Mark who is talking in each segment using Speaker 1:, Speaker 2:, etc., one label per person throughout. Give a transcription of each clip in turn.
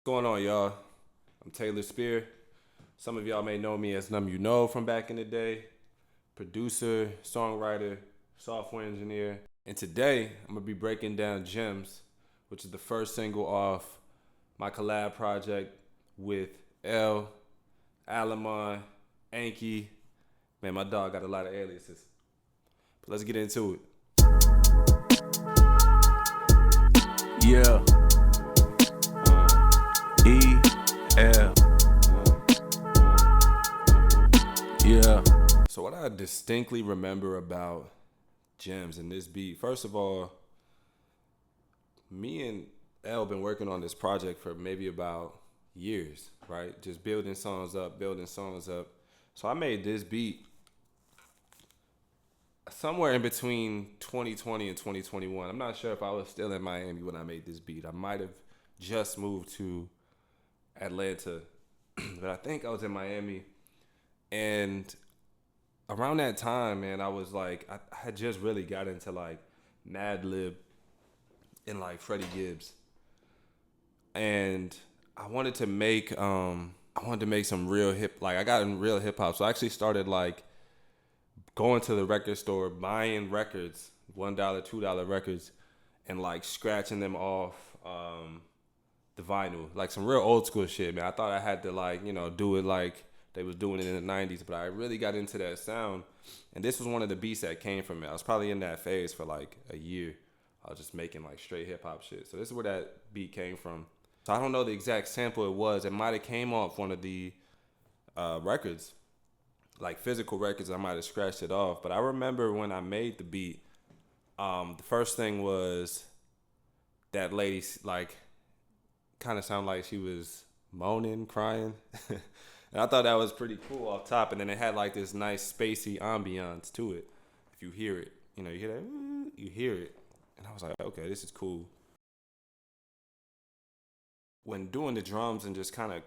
Speaker 1: What's going on, y'all? I'm Taylor Spear. Some of y'all may know me as Num You Know from back in the day. Producer, songwriter, software engineer. And today, I'm going to be breaking down Gems, which is the first single off my collab project with L, Alamon, Anki. Man, my dog got a lot of aliases. But let's get into it.
Speaker 2: Yeah. E-L. Yeah.
Speaker 1: So what I distinctly remember about Gems and this beat, first of all, me and L been working on this project for maybe about years, right? Just building songs up. So I made this beat somewhere in between 2020 and 2021. I'm not sure if I was still in Miami when I made this beat. I might have just moved to Atlanta, but I think I was in Miami. And around that time, man, I was like, I had just really got into like Madlib and like Freddie Gibbs. And I wanted to make some real I got in real hip hop. So I actually started like going to the record store, buying records, $1, $2 records, and like scratching them off the vinyl, like some real old school shit, man. I thought I had to like, do it like they was doing it in the 90s, but I really got into that sound. And this was one of the beats that came from it. I was probably in that phase for like a year. I was just making like straight hip hop shit. So this is where that beat came from. So I don't know the exact sample it was. It might have came off one of the records, like physical records. I might have scratched it off. But I remember when I made the beat, the first thing was that lady like kind of sounded like she was moaning, crying. And I thought that was pretty cool off top. And then it had like this nice spacey ambiance to it. If you hear it, you hear that, you hear it. And I was like, okay, this is cool. When doing the drums and just kind of,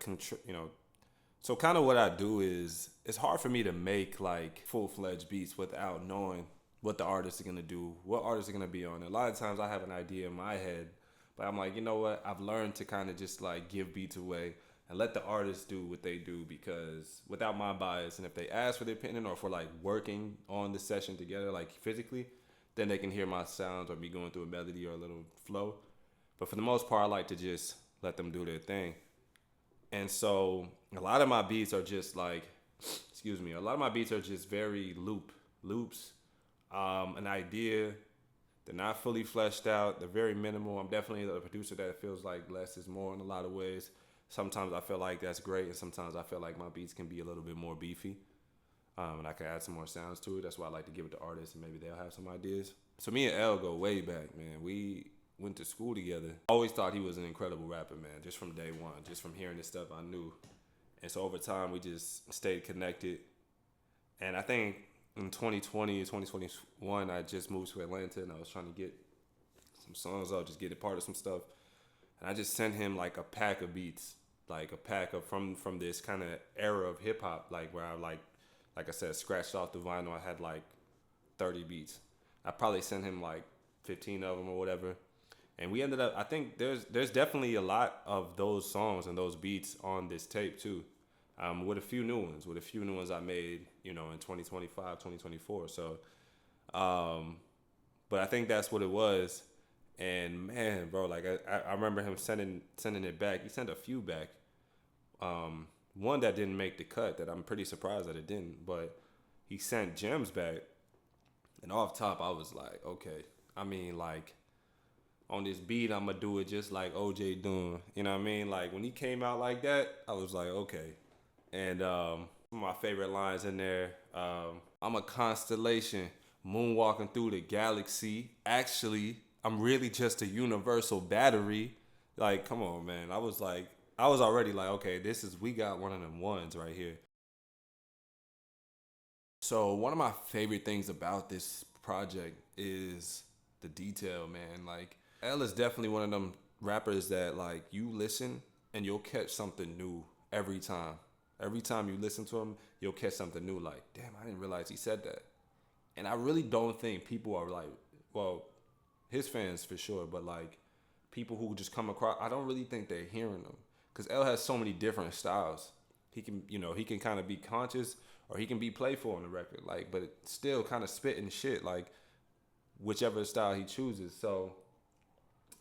Speaker 1: so kind of what I do is it's hard for me to make like full-fledged beats without knowing what the artists are going to do, what artists are going to be on. And a lot of times I have an idea in my head, but I'm like, you know what? I've learned to kind of just like give beats away and let the artists do what they do, because without my bias, and if they ask for their opinion or if we're like working on the session together, like physically, then they can hear my sounds or me going through a melody or a little flow. But for the most part, I like to just let them do their thing. And so a lot of my beats are just like, a lot of my beats are just very loops, an idea. They're not fully fleshed out. They're very minimal. I'm definitely a producer that feels like less is more in a lot of ways. Sometimes I feel like that's great, and sometimes I feel like my beats can be a little bit more beefy, and I can add some more sounds to it. That's why I like to give it to artists, and maybe they'll have some ideas. So me and L go way back, man. We went to school together. I always thought he was an incredible rapper, man, just from day one. Just from hearing this stuff, I knew. And so over time, we just stayed connected. And I think in 2020, 2021, I just moved to Atlanta, and I was trying to get some songs out, just get a part of some stuff. And I just sent him like a pack of beats, like a pack of from this kind of era of hip hop, like where I like I said, scratched off the vinyl. I had like 30 beats. I probably sent him like 15 of them or whatever. And we ended up, I think there's definitely a lot of those songs and those beats on this tape too, with a few new ones I made, in 2025, 2024. So, but I think that's what it was. And man, bro, like I remember him sending it back. He sent a few back. One that didn't make the cut that I'm pretty surprised that it didn't, but he sent Gems back. And off top, I was like, okay, I mean, like, on this beat, I'm gonna do it just like OJ doing. You know what I mean? Like when he came out like that, I was like, okay. And some of my favorite lines in there, I'm a constellation moonwalking through the galaxy. Actually, I'm really just a universal battery. Like, come on, man. I was already like, okay, we got one of them ones right here. So one of my favorite things about this project is the detail, man. Like, L is definitely one of them rappers that like you listen and you'll catch something new every time. Every time you listen to him, you'll catch something new. Like, damn, I didn't realize he said that. And I really don't think people are like, well, his fans for sure, but like people who just come across, I don't really think they're hearing them. because L has so many different styles. He can kind of be conscious or he can be playful on the record, like, but it's still kind of spitting shit, like, whichever style he chooses. So,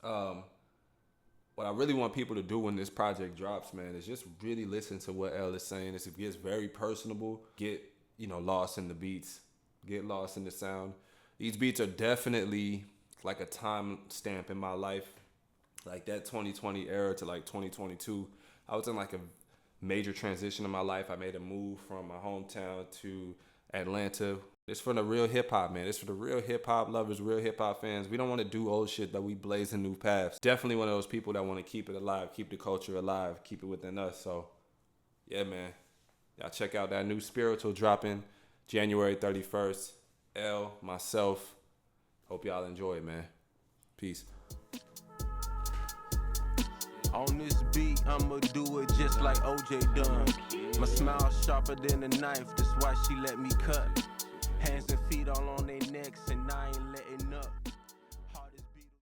Speaker 1: what I really want people to do when this project drops, man, is just really listen to what L is saying. It gets very personable. Get, lost in the beats. Get lost in the sound. These beats are definitely like a time stamp in my life. Like that 2020 era to like 2022. I was in like a major transition in my life. I made a move from my hometown to Atlanta. It's for the real hip hop, man. It's for the real hip hop lovers, real hip hop fans. We don't want to do old shit, but we blazing new paths. Definitely one of those people that want to keep it alive, keep the culture alive, keep it within us. So, yeah, man. Y'all check out that new Spiritual dropping January 31st. L, myself. Hope y'all enjoy it, man. Peace.
Speaker 2: On this beat, I'ma do it just like OJ done. My smile sharper than a knife, that's why she let me cut. Hands and feet all on their necks,